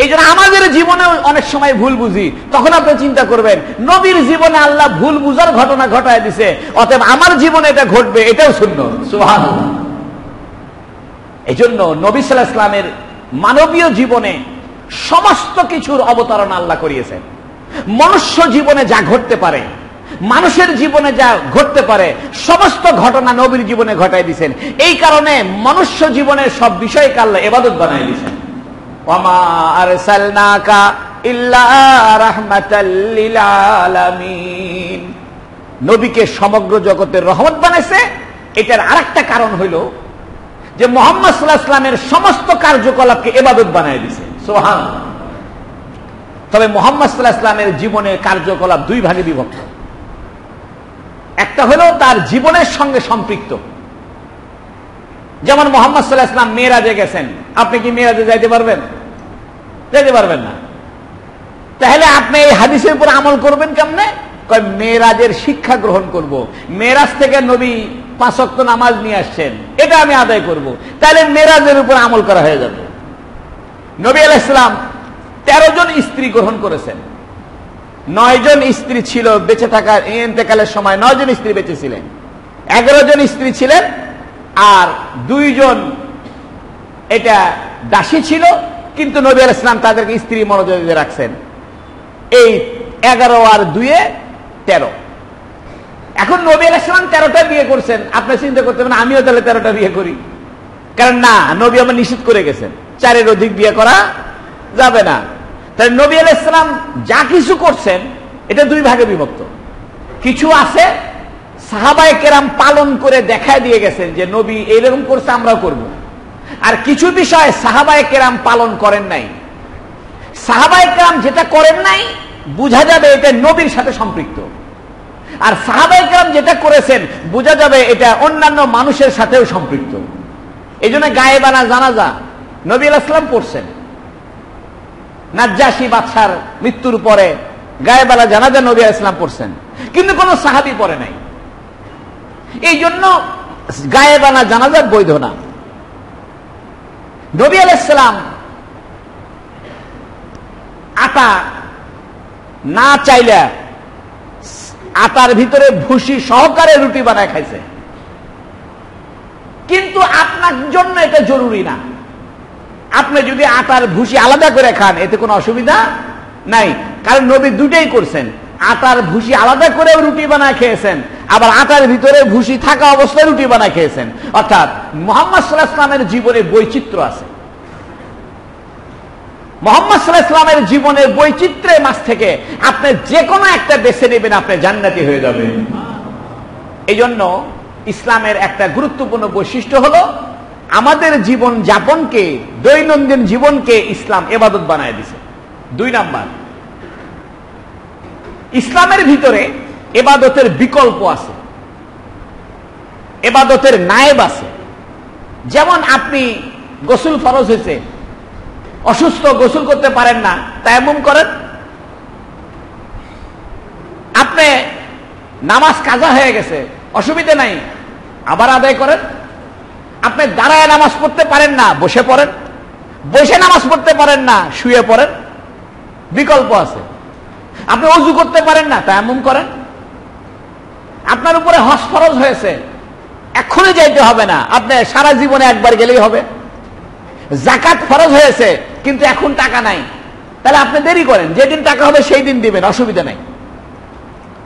এই জন্য আমাদের জীবনে অনেক সময় ভুল বুঝি, তখন আপনি চিন্তা করবেন নবীর জীবনে আল্লাহ ভুল বুঝার ঘটনা ঘটায় দিছে, অতএব আমার জীবনে এটা ঘটবে, এটাও সুন্নাত। সুবহানাল্লাহ। এই জন্য নবী সাল্লাল্লাহু আলাইহি ওয়াসাল্লামের মানবীয় জীবনে সমস্ত কিছুর অবতারণ আল্লাহ করিয়েছেন। মনুষ্য জীবনে যা ঘটতে পারে, মানুষের জীবনে যা ঘটতে পারে, সমস্ত ঘটনা নবীর জীবনে ঘটাই দিয়েছেন। এই কারণে মনুষ্য জীবনের সব বিষয়কে আল্লাহ ইবাদত বানাই দিয়েছেন। ওয়ামা আরসালনাকা ইল্লা রাহমাতাল লিল আলামিন। নবীকে সমগ্র জগতের রহমত বানাইছে। এটার আরেকটা কারণ হইল যে মুহাম্মদ সাল্লাল্লাহু আলাইহি ওয়াসাল্লামের সমস্ত কার্যকলাপকে ইবাদত বানাই দিয়েছে। সুবহানাল্লাহ। তবে মুহাম্মদ সাল্লাল্লাহু আলাইহি ওয়াসাল্লামের জীবনের কার্যকলাপ দুই ভাগে বিভক্ত। একটা হলো তার জীবনের সঙ্গে সম্পৃক্ত, যেমন মুহাম্মদ সাল্লাল্লাহু আলাইহি ওয়াসাল্লাম মেরাজে গেছেন। আপনি কি মেরাজে যাইতে পারবেন? যাইতে পারবেন না। তাহলে আপনি এই হাদিসের উপর আমল করবেন কেমনে? কয় মেরাজের শিক্ষা গ্রহণ করব। মেরাজ থেকে নবী 5 ওয়াক্ত নামাজ নিয়ে আসছেন, এটা আমি আদায় করব। তাহলে মেরাজের উপর আমল করা হয়ে যাবে। নবী আলাইহিস সালাম 13 জন স্ত্রী গ্রহণ করেছেন। 9 জন স্ত্রী ছিল বেঁচে থাকার, ইন্তেকালের সময় 9 জন স্ত্রী বেঁচে ছিলেন। 11 জন স্ত্রী ছিলেন, আর 2 জন এটা দাসী ছিল, কিন্তু নবী আলাইহিস সালাম তাদেরকে স্ত্রী মর্যাদায় রাখছেন। এই 11 আর 2 13। এখন নবী আলাইহিস সালাম 13টা বিয়ে করছেন। আপনি চিন্তা করতে পারেন আমিও তাহলে 13টা বিয়ে করি, কারণ না, নবী আমার নিষেধ করে গেছেন 4-এর অধিক বিয়ে করা যাবে না। তাই নবী আলাইহিস সালাম যা কিছু করছেন এটা দুই ভাগে বিভক্ত। কিছু আছে সাহাবায়ে কেরাম পালন করে দেখায় দিয়ে গেছেন যে নবী এইরকম করছে, আমরাও করব। আর কিছু বিষয় সাহাবায়ে কেরাম পালন করেন নাই। সাহাবায়ে কেরাম যেটা করেন নাই বোঝা যাবে এটা নবীর সাথে সম্পৃক্ত, আর সাহাবায়ে কেরাম যেটা করেছেন বোঝা যাবে এটা অন্যান্য মানুষের সাথেও সম্পৃক্ত। এই জন্য গায়েবানা জানাজা নবী আলাইহিস সালাম পড়ছেন। নাজ্জাশী বাদশার মৃত্যুর পরে গায়েবানা জানাজা নবী আলাইহিস সালাম পড়ছেন, কিন্তু কোন সাহাবী পড়ে নাই। এই জন্য গায়েবানা জানাজা বৈধ না। নবী আলাইহিস সালাম আটা না চাইলে আটার ভিতরে ভুসি সহকারে রুটি বানায় খাইছে, কিন্তু আপনার জন্য এটা জরুরি না। আপনি যদি আটার ভুসি আলাদা করে খান এতে কোনো অসুবিধা নাই, কারণ নবী দুটাই করছেন। আটার ভুসি আলাদা করে রুটি বানায় খেয়েছেন, আবার আটার ভিতরে ভুসি থাকা অবস্থায় রুটি বানায় খেয়েছেন। অর্থাৎ মুহাম্মদ সাল্লাল্লাহু আলাইহি ওয়াসাল্লামের জীবনে বৈচিত্র্য আছে। মুহাম্মদ সাল্লাল্লাহু আলাইহি ওয়াসাল্লামের জীবনের বৈচিত্র্যের মাঝ থেকে আপনি যে কোনো একটা বেছে নেবেন, আপনি জান্নাতি হয়ে যাবেন। এই জন্য ইসলামের একটা গুরুত্বপূর্ণ বৈশিষ্ট্য হলো আমাদের জীবন যাপনকে, দৈনন্দিন জীবনকে ইসলাম ইবাদত বানায় দিয়েছে। 2 নাম্বার, ইসলামের ভিতরে ইবাদতের বিকল্প আছে, ইবাদতের নায়েব আছে। যেমন আপনি গোসল ফরজ হয়েছে, অসুস্থ, গোসল করতে পারেন না, তায়াম্মুম করেন। আপনি নামাজ কাজা হয়ে গেছে, অসুবিধা নাই, আবার আদায় করেন। আপনি দাঁড়ায় নামাজ পড়তে পারেন না, বসে পড়েন। বসে নামাজ পড়তে পারেন না, শুয়ে পড়েন, বিকল্প আছে। আপনি ওযু করতে পারেন না, তায়াম্মুম করেন। আপনার উপরে হজ ফরজ হয়েছে, এখনই যাইতে হবে না, আপনি সারা জীবনে একবার গেলেই হবে। যাকাত ফরজ হয়েছে কিন্তু এখন টাকা নাই, তাহলে আপনি দেরি করেন, যেদিন টাকা হবে সেই দিন দিবেন, অসুবিধা নাই।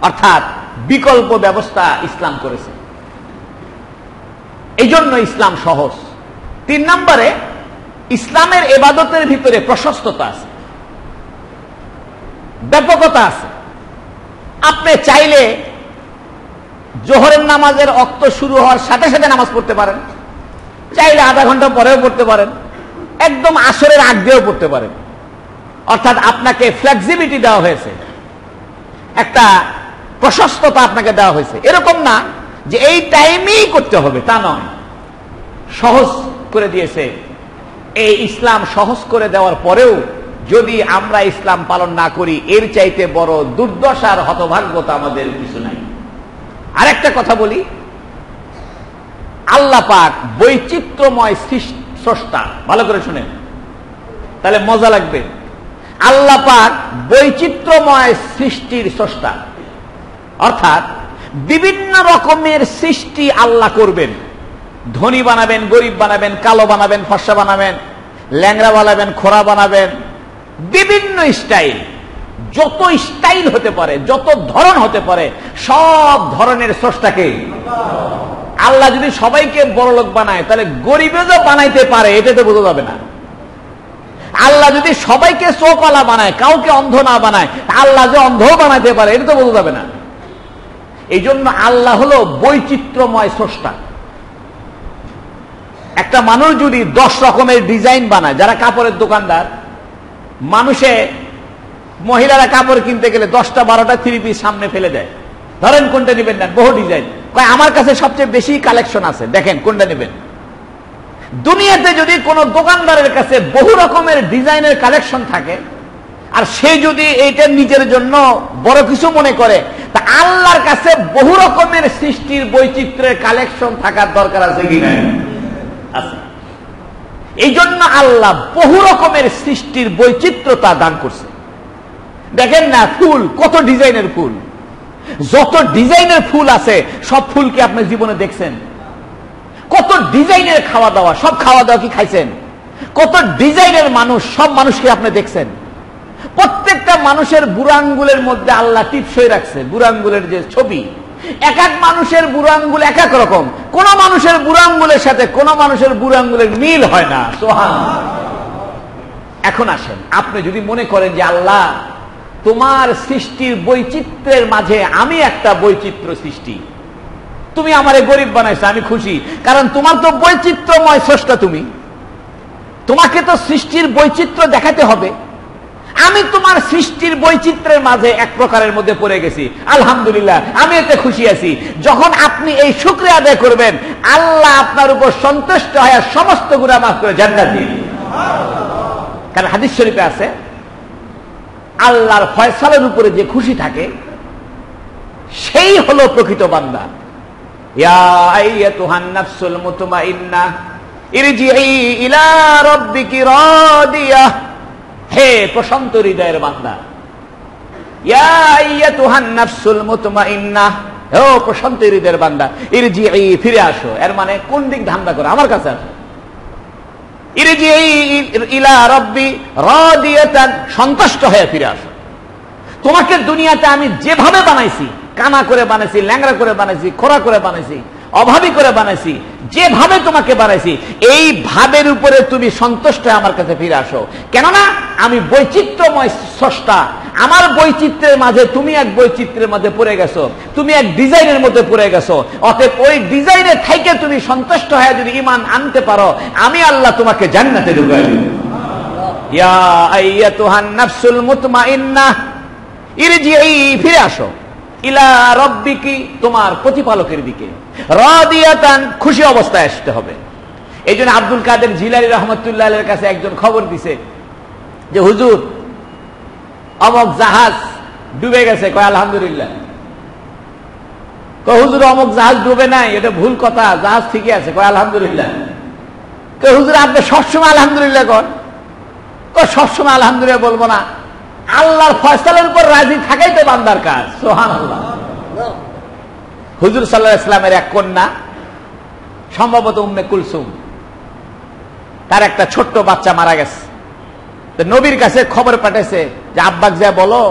অর্থাৎ বিকল্প ব্যবস্থা ইসলাম করেছে, এই জন্য ইসলাম সহজ। 3 নম্বরে, ইসলামের ইবাদতের ভিতরে প্রশস্ততা আছে, ব্যাপকতা আছে। আপনি চাইলে জোহরের নামাজের ওয়াক্ত শুরু হওয়ার সাথে সাথে নামাজ পড়তে পারেন, চাইলে আধা ঘন্টা পরেও পড়তে পারেন, একদম আসরের আগ দিয়েও পড়তে পারেন। অর্থাৎ আপনাকে ফ্লেক্সিবিলিটি দেওয়া হয়েছে, একটা প্রশস্ততা আপনাকে দেওয়া হয়েছে। এরকম না যে এই টাইমেই করতে হবে, তা নয়, সহজ করে দিয়েছে। এই ইসলাম সহজ করে দেওয়ার পরেও যদি আমরা ইসলাম পালন না করি, এর চাইতে বড় দুর্দশার হতভাগ্যতা আমাদের কিছু নাই। আরেকটা কথা বলি, আল্লাহ পাক বৈচিত্র্যময় স্রষ্টা। ভালো করে শুনেন, তাহলে মজা লাগবে। আল্লাহ পাক বৈচিত্র্যময় সৃষ্টির স্রষ্টা, অর্থাৎ বিভিন্ন রকমের সৃষ্টি আল্লাহ করবেন। ধনী বানাবেন, গরিব বানাবেন, কালো বানাবেন, ফর্সা বানাবেন, ল্যাংড়া বানাবেন, খোড়া বানাবেন, বিভিন্ন স্টাইল, যত স্টাইল হতে পারে, যত ধরন হতে পারে, সব ধরনের স্রষ্টাকে আল্লাহ যদি সবাইকে বড় লোক বানায়, তাহলে গরিবে যে বানাইতে পারে এটা তো বোঝা যাবে না। আল্লাহ যদি সবাইকে চোখওয়ালা বানায়, কাউকে অন্ধ না বানায়, আল্লাহ যে অন্ধ বানাইতে পারে এটা তো বোঝা যাবে না। এই জন্য আল্লাহ হলো বৈচিত্র্যময় স্রষ্টা। একটা মানুষ যদি 10 রকমের ডিজাইন বানায়, যারা কাপড়ের দোকানদার, মানুষে মহিলারা কাপড় কিনতে গেলে 10টা 12টা 3 পিস সামনে ফেলে দেয়, ধরেন কোনটা নেবেন না, বহু ডিজাইন, কয় আমার কাছে সবচেয়ে বেশি কালেকশন আছে, দেখেন কোনটা নেবেন। দুনিয়াতে যদি কোনো দোকানদারের কাছে বহু রকমের ডিজাইনের কালেকশন থাকে, আর সে যদি এইটা নিজের জন্য বড় কিছু মনে করে, তা আল্লাহর কাছে বহু রকমের সৃষ্টির বৈচিত্র্যের কালেকশন থাকার দরকার আছে কি নাই? আছে। এই জন্য আল্লাহ বহু রকমের সৃষ্টির বৈচিত্র্যতা দান করছে। দেখেন না, ফুল, কত ডিজাইনের ফুল, যত ডিজাইনের ফুল আছে সব ফুল কি আপনি জীবনে দেখছেন? কত ডিজাইনের খাওয়া দাওয়া, সব খাওয়া দাওয়া কি খাইছেন? কত ডিজাইনের মানুষ, সব মানুষকে আপনি দেখছেন? প্রত্যেকটা মানুষের বুড়ো আঙ্গুলের মধ্যে আল্লাহ টিপসই রাখছে, বুড়ো আঙ্গুলের যে ছবি, এক এক মানুষের বুড়ো আঙ্গুল এক এক রকম। কোন মানুষের বুড়ো আঙ্গুলের সাথে কোন মানুষের বুড়ো আঙ্গুলের মিল হয় না। সুবহানাল্লাহ। এখন আসেন, আপনি যদি মনে করেন যে আল্লাহ তোমার সৃষ্টির বৈচিত্র্যের মাঝে আমি একটা বৈচিত্র্য সৃষ্টি, তুমি আমারে গরিব বানাইছো, আমি খুশি, কারণ তোমার তো বৈচিত্র্যময় স্রষ্টা, তুমি, তোমাকে তো সৃষ্টির বৈচিত্র্য দেখাতে হবে। আমি তোমার সৃষ্টির বৈচিত্র্যের মাঝে এক প্রকারের মধ্যে পড়ে গেছি, আলহামদুলিল্লাহ, আমি এতে খুশি আছি। যখন আপনি এই শুকরিয়া আদায় করবেন, আল্লাহ আপনার উপর সন্তুষ্ট হয়ে সমস্ত গুনাহ মাফ করে জান্নাত দিবেন। কারণ হাদিস শরীফে আছে, আল্লাহর ফয়সালার উপরে যে খুশি থাকে সেই হলো প্রকৃত বান্দা। ইয়া আইয়াতুহান নাফসুল মুতমাইন্নাহ ইরজিই ইলা রাব্বিকি রাদিয়াহ, হে প্রশান্ত হৃদয়ের বান্দা, ইয়া আইয়াতুহান নাফসুল মুতমাইন্নাহ, ও প্রশান্ত হৃদয়ের বান্দা, ইরজিই, ফিরে আসো। এর মানে কোন দিক ধান্দা করো? আমার কাছে আসো। ইরজিই ইলা রাব্বি রাদিয়াতান, সন্তুষ্ট হয়ে ফিরে আসো। তোমাকে দুনিয়াতে আমি যেভাবে বানাইছি, কানা করে বানাইছি, ল্যাংড়া করে বানাইছি, খোড়া করে বানাইছি, অভাবী করে বানাইছি, যেভাবে তোমাকে বানাইছি এই ভাবের উপরে তুমি সন্তুষ্ট হয়ে আমার কাছে ফিরে আসো। কেননা আমি বৈচিত্র্যময় স্রষ্টা, আমার বৈচিত্র্যের মাঝে তুমি এক বৈচিত্র্যের মধ্যে পড়ে গেছো, তুমি এক ডিজাইনের মধ্যে পড়ে গেছো। অতএব ওই ডিজাইনে থেকে তুমি সন্তুষ্ট হয়ে যদি ঈমান আনতে পারো, আমি আল্লাহ তোমাকে জান্নাতে ঢুকাই দেব। ইয়া আইয়াতুহান নাফসুল মুতমাইন্নাহ ইরজিই, ফিরে আসো, ইলা রাব্বিকি, তোমার প্রতিপালকের দিকে, রাদিয়াতান, খুশি অবস্থায় আসতে হবে। এই জন্য আব্দুল কাদের জিলানী রহমতুল্লাহ আলাইহির কাছে একজন খবর দিছে যে হুজুর অমুক জাহাজ ডুবে গেছে, কয় আলহামদুলিল্লাহ। কয় হুজুর অমুক জাহাজ ডুবে নাই, এটা ভুল কথা, জাহাজ ঠিকই আছে, কয় আলহামদুলিল্লাহ। কয় হুজুর আপনি সবসময় আলহামদুলিল্লাহ কন, কয় সবসময় আলহামদুলিল্লাহ বলবো না, আল্লাহর ফয়সালার উপর রাজি থাকাই তো বান্দার কাজ। সুবহানাল্লাহ। হুজুর সাল্লাল্লাহু আলাইহি ওয়াসাল্লামের এক কন্যা, সম্ভবত উম্মে কুলসুম, তার একটা ছোট্ট বাচ্চা মারা গেছে। তো নবীর কাছে খবর পাঠাইছে যে আব্বাক যা বলো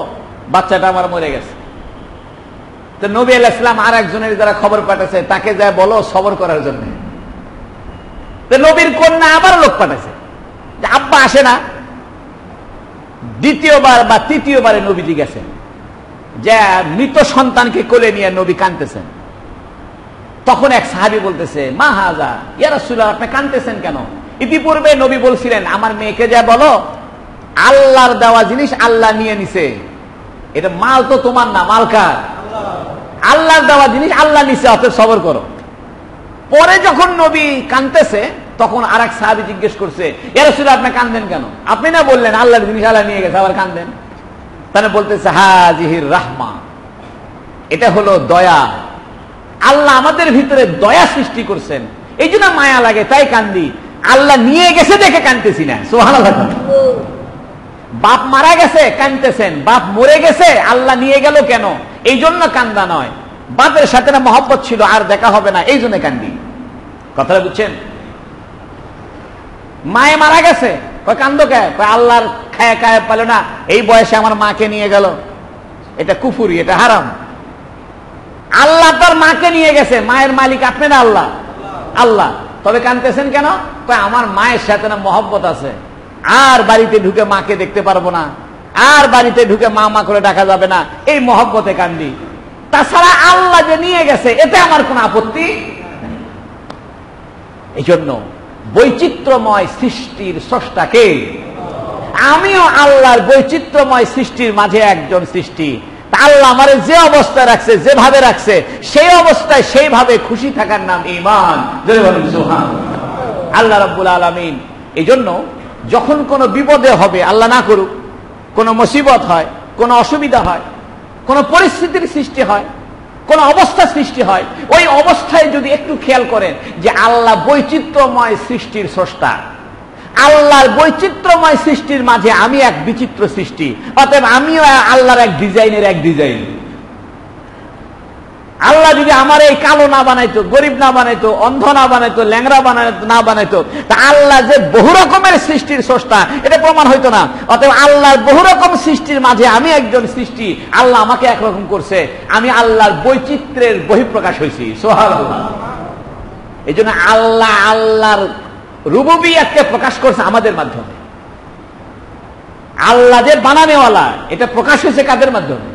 বাচ্চাটা আমার মরে গেছে। তো নবী আলাইহিস সালাম আর একজনের যারা খবর পাঠাইছে তাকে যা বলো সবর করার জন্য। তো নবীর কন্যা আবার লোক পাঠাইছে যে আব্বা আসে না। দ্বিতীয়বার বা তৃতীয়বারে নবীজি গেছেন, যে মৃত সন্তানকে কোলে নিয়ে নবী কাঁদতেছেন। তখন এক সাহাবী বলতেছে, মা হাজা ইয়া রাসূলুল্লাহ, আপনি কাঁদতেছেন কেন? ইতিপূর্বে নবী বলছিলেন, আমার মেয়েকে যা বলো আল্লাহর দেওয়া জিনিস আল্লাহ নিয়ে নিছে, এটা মাল তো তোমার না, মাল কার? আল্লাহর দেওয়া জিনিস আল্লাহ নিছে, অতএব সবর করো। পরে যখন নবী কাঁদতেছে তখন আরেক সাহাবী জিজ্ঞেস করছে, ইয়া রাসূলুল্লাহ আপনি কাঁদেন কেন? আপনি না বললেন আল্লাহর জিনিস আল্লাহ নিয়ে গেছে, আবার কাঁদেন? তাহলে বলতেছে হাজিহির রাহমা, এটা হলো দয়া। আল্লাহ আমাদের ভিতরে দয়া সৃষ্টি করছেন, এই জন্য মায়া লাগে তাই কান্দি। আল্লাহ নিয়ে গেছে দেখে কাঁদতেছি না। সুবহানাল্লাহ। বাপ মারা গেছে কাঁদতেছেন, বাপ মরে গেছে আল্লাহ নিয়ে গেল কেন এই জন্য কান্দা নয়, বাপের সাথে না মহব্বত ছিল আর দেখা হবে না এই জন্য কান্দি। কথাটা বুঝছেন? মায়ে মারা গেছে, কান্দো কে? আল্লাহর খায় খায় পালো না, এই বয়সে আমার মাকে নিয়ে গেল, এটা কুফুরি, এটা হারাম। আল্লাহ তার মাকে নিয়ে গেছে, মায়ের মালিক আপনি না আল্লাহ? আল্লাহ। তবে কাঁদতেছেন কেন? আমার মায়ের সাথে না মহব্বত আছে, আর বাড়িতে ঢুকে মাকে দেখতে পারবো না, আর বাড়িতে ঢুকে মা মা করে ডাকা যাবে না, এই মহব্বতে কান্দি। তাছাড়া আল্লাহ যে নিয়ে গেছে এতে আমার কোন আপত্তি নেই। এই জন্য বৈচিত্র্যময় সৃষ্টির স্রষ্টাকে, আমিও আল্লাহর বৈচিত্র্যময় সৃষ্টির মাঝে একজন সৃষ্টি। আল্লাহ আমারে যে অবস্থায় রাখছে, যেভাবে রাখছে, সেই অবস্থায় সেইভাবে খুশি থাকার নাম ঈমান। আল্লাহ রাব্বুল আলামিন এই জন্য যখন কোনো বিপদে হবে, আল্লাহ না করুক, কোনো মুসিবত হয়, কোনো অসুবিধা হয়, কোনো পরিস্থিতির সৃষ্টি হয়, কোন অবস্থা সৃষ্টি হয়, ওই অবস্থায় যদি একটু খেয়াল করেন যে আল্লাহ বৈচিত্র্যময় সৃষ্টির স্রষ্টা, আল্লাহর বৈচিত্র্যময় সৃষ্টির মাঝে আমি এক বিচিত্র সৃষ্টি, অতএব আমিও আল্লাহর এক ডিজাইনের এক ডিজাইন। আল্লাহ যদি আমার এই কালো না বানাইতো, গরিব না বানাইতো, অন্ধ না বানাইতো, ল্যাংড়া না বানাইতো, তা আল্লাহ যে বহু রকমের সৃষ্টির স্রষ্টা এটা প্রমাণ হইতো না। অতএব আল্লাহর বহু রকম সৃষ্টির মাঝে আমি একজন সৃষ্টি, আল্লাহ আমাকে একরকম করছে, আমি আল্লাহর বৈচিত্র্যের বহিঃপ্রকাশ হয়েছি। সুবহানাল্লাহ। এই জন্য আল্লাহ আল্লাহর রুবুবিয়্যাতকে প্রকাশ করছে আমাদের মাধ্যমে। আল্লাহ যে বানানেওয়ালা এটা প্রকাশ হয়েছে কাদের মাধ্যমে?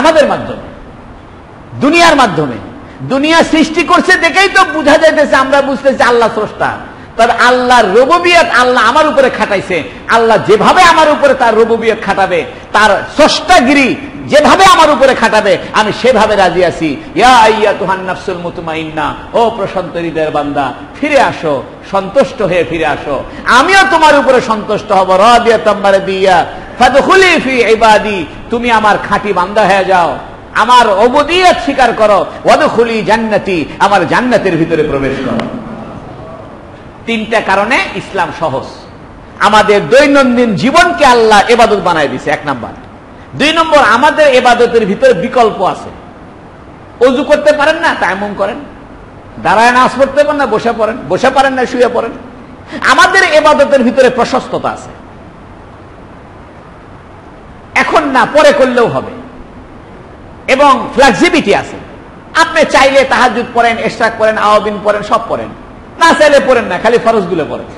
আমাদের মাধ্যমে, দুনিয়ার মাধ্যমে। দুনিয়া সৃষ্টি করছে দেখেই তো বোঝা যাইতেছে, আমরা বুঝতেছি আল্লাহ স্রষ্টা। তবে আল্লাহর রুবুবিয়্যাত আল্লাহ আমার উপরে খাটাইছে। আল্লাহ যেভাবে আমার উপরে তার রুবুবিয়্যাত খাটাবে, তার স্রষ্টাগিরি যেভাবে আমার উপরে খাটাবে, আমি সেভাবে রাজি আছি। ইয়া আইয়াতুহান নাফসুল মুতমাইন্না, ও প্রশান্ত হৃদয়ের বান্দা, ফিরে আসো, সন্তুষ্ট হয়ে ফিরে আসো, আমিও তোমার উপরে সন্তুষ্ট হব। রাদিয়াতাম মারদিয়া ফাদখুলি ফি ইবাদি, তুমি আমার খাঁটি বান্দা হয়ে যাও, আমার উবুদিয়ত স্বীকার করো। ওয়াদখুলি জান্নাতি, আমার জান্নাতের ভিতরে প্রবেশ করো। তিনটা কারণে ইসলাম সহজ। আমাদের দৈনন্দিন জীবনকে আল্লাহ ইবাদত বানায় দিয়েছে, এক নাম্বার। দুই নম্বর, আমাদের ইবাদতের ভিতরে বিকল্প আছে। ওযু করতে পারেন না, তায়াম্মুম করেন। দাঁড়ায় নামাজ পড়তে পারেন না, বসে পড়েন। বসে পারেন না, শুয়ে পড়েন। আমাদের ইবাদতের ভিতরে প্রশস্ততা আছে। এখন না, পরে করলেও হবে, এবং ফ্লেক্সিবিলিটি আছে। আপনি চাইলে তাহাজ্জুদ পড়েন, ইশরাক পড়েন, আওয়াবিন পড়েন, সব পড়েন, না চাইলে পড়েন না, খালি ফরজগুলো পড়েন।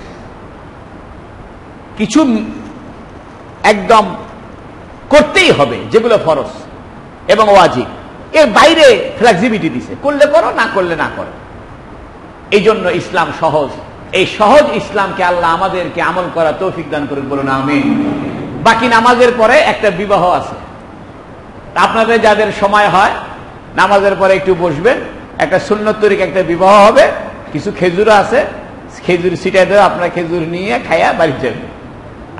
কিছু একদম করতেই হবে যেগুলো ফরজ এবং ওয়াজিব, এর বাইরে ফ্লেক্সিবিলিটি দিছে, করলে করো, না করলে না করো। এই জন্য ইসলাম সহজ। এই সহজ ইসলামকে আল্লাহ আমাদেরকে আমল করা তৌফিক দান করুন, বলুন আমিন। বাকি নামাজের পরে একটা বিবাহ আছে। আপনাদের যাদের সময় হয় নামাজের পরে একটু বসবেন, একটা সুন্নত তরিকা একটা বিবাহ হবে, কিছু খেজুর আছে, খেজুর ছিটাই দেবে, আপনারা খেজুর নিয়ে খাইয়া বাড়ি যাবেন।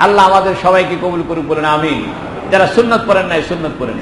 আল্লাহ আমাদের সবাইকে কবুল করুন, বলুন আমিন। যারা সুন্নত পড়েন নাই সুন্নত পড়েন।